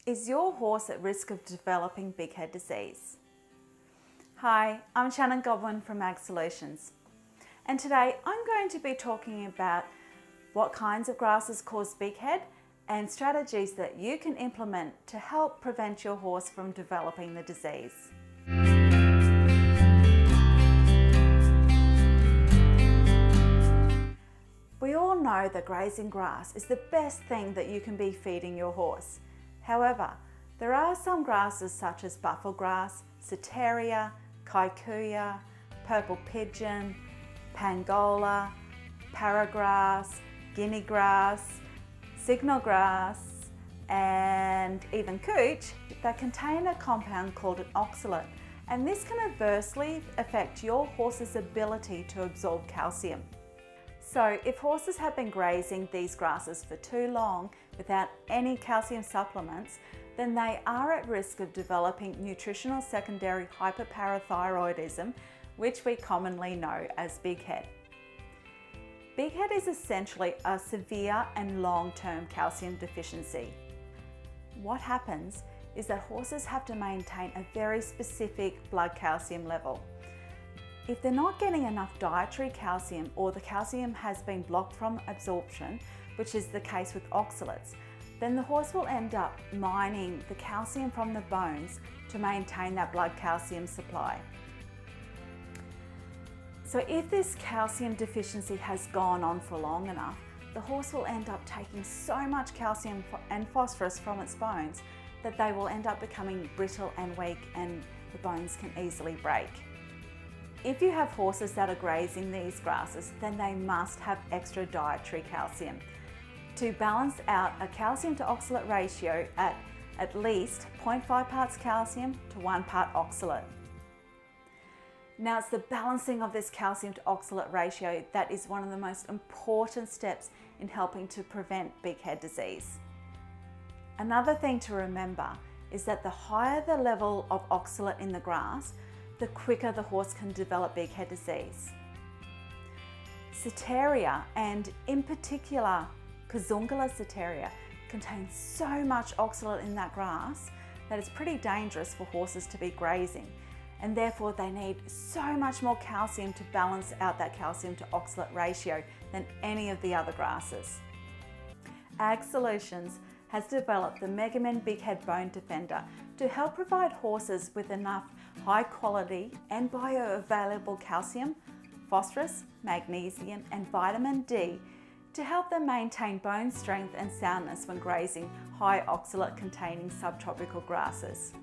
Is your horse at risk of developing bighead disease? Hi, I'm Shannon Godwin from AgSolutions, and today I'm going to be talking about what kinds of grasses cause bighead and strategies that you can implement to help prevent your horse from developing the disease. We all know that grazing grass is the best thing that you can be feeding your horse. However, there are some grasses such as buffel grass, Ceteria, Kikuyu, purple pigeon, Pangola, paragrass, guinea grass, signal grass, and even cooch that contain a compound called an oxalate, and this can adversely affect your horse's ability to absorb calcium. So if horses have been grazing these grasses for too long without any calcium supplements, then they are at risk of developing nutritional secondary hyperparathyroidism, which we commonly know as bighead. Bighead is essentially a severe and long-term calcium deficiency. What happens is that horses have to maintain a very specific blood calcium level. If they're not getting enough dietary calcium, or the calcium has been blocked from absorption, which is the case with oxalates, then the horse will end up mining the calcium from the bones to maintain that blood calcium supply. So if this calcium deficiency has gone on for long enough, the horse will end up taking so much calcium and phosphorus from its bones that they will end up becoming brittle and weak, and the bones can easily break. If you have horses that are grazing these grasses, then they must have extra dietary calcium to balance out a calcium to oxalate ratio at least 0.5 parts calcium to 1 part oxalate. Now, it's the balancing of this calcium to oxalate ratio that is one of the most important steps in helping to prevent bighead disease. Another thing to remember is that the higher the level of oxalate in the grass, the quicker the horse can develop bighead disease. Ceteria, and in particular Kazungula Ceteria, contains so much oxalate in that grass that it's pretty dangerous for horses to be grazing, and therefore they need so much more calcium to balance out that calcium to oxalate ratio than any of the other grasses. AgSolutions has developed the Megamin Bighead Bone Defender to help provide horses with enough high quality and bioavailable calcium, phosphorus, magnesium and vitamin D to help them maintain bone strength and soundness when grazing high oxalate containing subtropical grasses.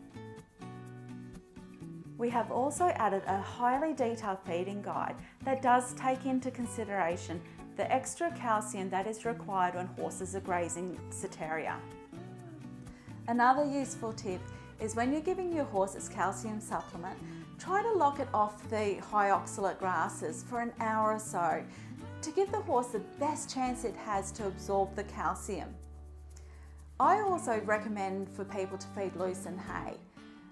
We have also added a highly detailed feeding guide that does take into consideration the extra calcium that is required when horses are grazing Ceteria. Another useful tip is when you're giving your horse its calcium supplement, try to lock it off the high oxalate grasses for an hour or so to give the horse the best chance it has to absorb the calcium. I also recommend for people to feed lucerne hay,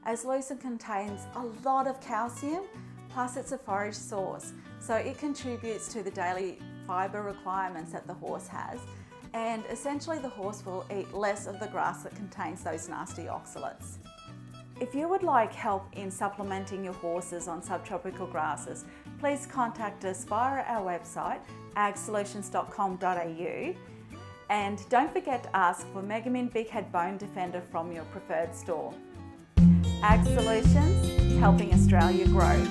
as lucerne contains a lot of calcium, plus it's a forage source, so it contributes to the daily fibre requirements that the horse has, and essentially the horse will eat less of the grass that contains those nasty oxalates. If you would like help in supplementing your horses on subtropical grasses, please contact us via our website agsolutions.com.au, and don't forget to ask for Megamin Bighead Bone Defender from your preferred store. AgSolutions, helping Australia grow.